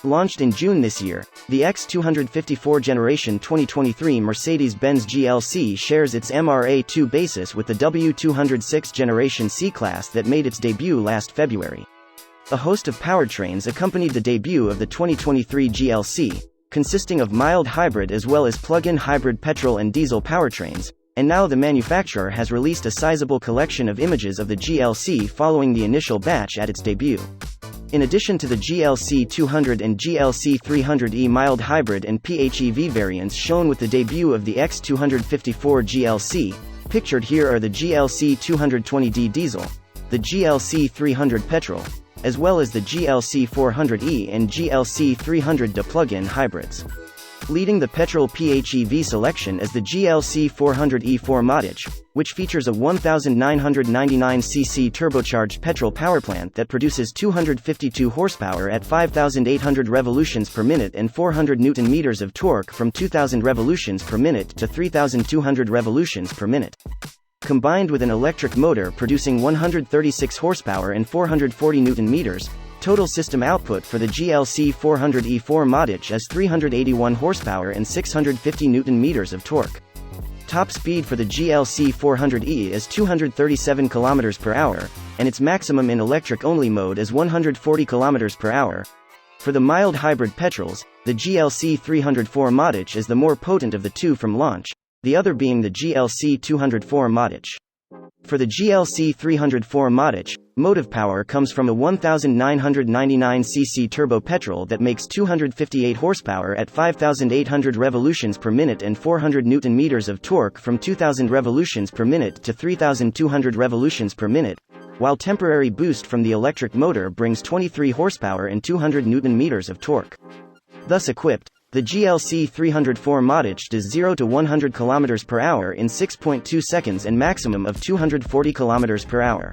Launched in June this year, the X254 Generation 2023 Mercedes-Benz GLC shares its MRA2 basis with the W206 Generation C-Class that made its debut last February. A host of powertrains accompanied the debut of the 2023 GLC, consisting of mild hybrid as well as plug-in hybrid petrol and diesel powertrains, and now the manufacturer has released a sizable collection of images of the GLC following the initial batch at its debut. In addition to the GLC 200 and GLC 300e mild hybrid and PHEV variants shown with the debut of the X254 GLC, pictured here are the GLC 220D diesel, the GLC 300 petrol, as well as the GLC 400e and GLC 300D plug-in hybrids. Leading the petrol PHEV selection is the GLC 400e 4MATIC, which features a 1,999cc turbocharged petrol powerplant that produces 252 horsepower at 5,800 revolutions per minute and 400 Nm of torque from 2,000 revolutions per minute to 3,200 revolutions per minute. Combined with an electric motor producing 136 horsepower and 440 Nm, total system output for the GLC 400e 4MATIC is 381 horsepower and 650 Nm of torque. Top speed for the GLC 400e is 237 km per hour, and its maximum in electric-only mode is 140 km per hour. For the mild hybrid petrols, the GLC 300 4MATIC is the more potent of the two from launch, the other being the GLC 204 MATIC. For the GLC 300 4MATIC, motive power comes from a 1,999cc turbo petrol that makes 258 horsepower at 5,800 revolutions per minute and 400 Nm of torque from 2,000 revolutions per minute to 3,200 revolutions per minute, while temporary boost from the electric motor brings 23 horsepower and 200 Nm of torque. Thus equipped, the GLC 300 4MATIC does 0 to 100 km per hour in 6.2 seconds and maximum of 240 km per hour.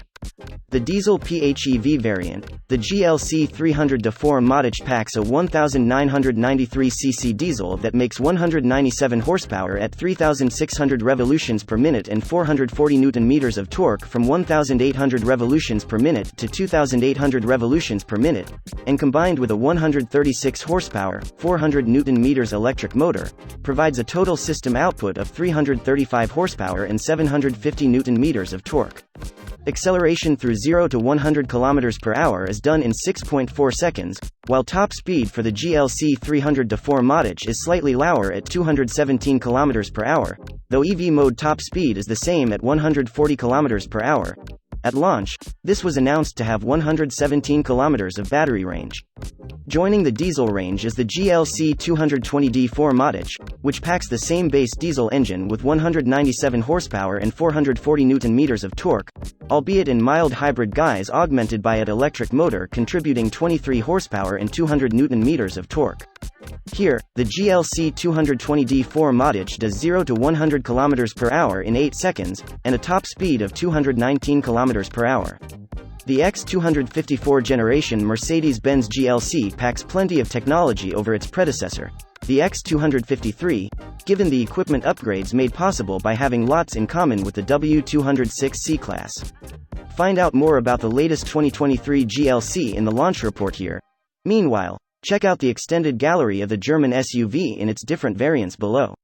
The diesel PHEV variant, the GLC 300 4MATIC packs a 1,993cc diesel that makes 197 horsepower at 3,600 revolutions per minute and 440 Nm of torque from 1,800 revolutions per minute to 2,800 revolutions per minute, and combined with a 136 horsepower, 400 Nm electric motor, provides a total system output of 335 horsepower and 750 Nm of torque. Acceleration through 0 to 100 km per hour is done in 6.4 seconds, while top speed for the GLC 300 4MATIC is slightly lower at 217 km per hour, though EV mode top speed is the same at 140 km per hour. At launch, this was announced to have 117 km of battery range. Joining the diesel range is the GLC 220D 4MATIC, which packs the same base diesel engine with 197 horsepower and 440 Nm of torque, albeit in mild hybrid guise augmented by an electric motor contributing 23 horsepower and 200 Nm of torque. Here, the GLC 220D 4MATIC does 0 to 100 km per hour in 8 seconds, and a top speed of 219 km per hour. The X254 Generation Mercedes-Benz GLC packs plenty of technology over its predecessor, the X253, given the equipment upgrades made possible by having lots in common with the W206 C-Class. Find out more about the latest 2023 GLC in the launch report here. Meanwhile, check out the extended gallery of the German SUV in its different variants below.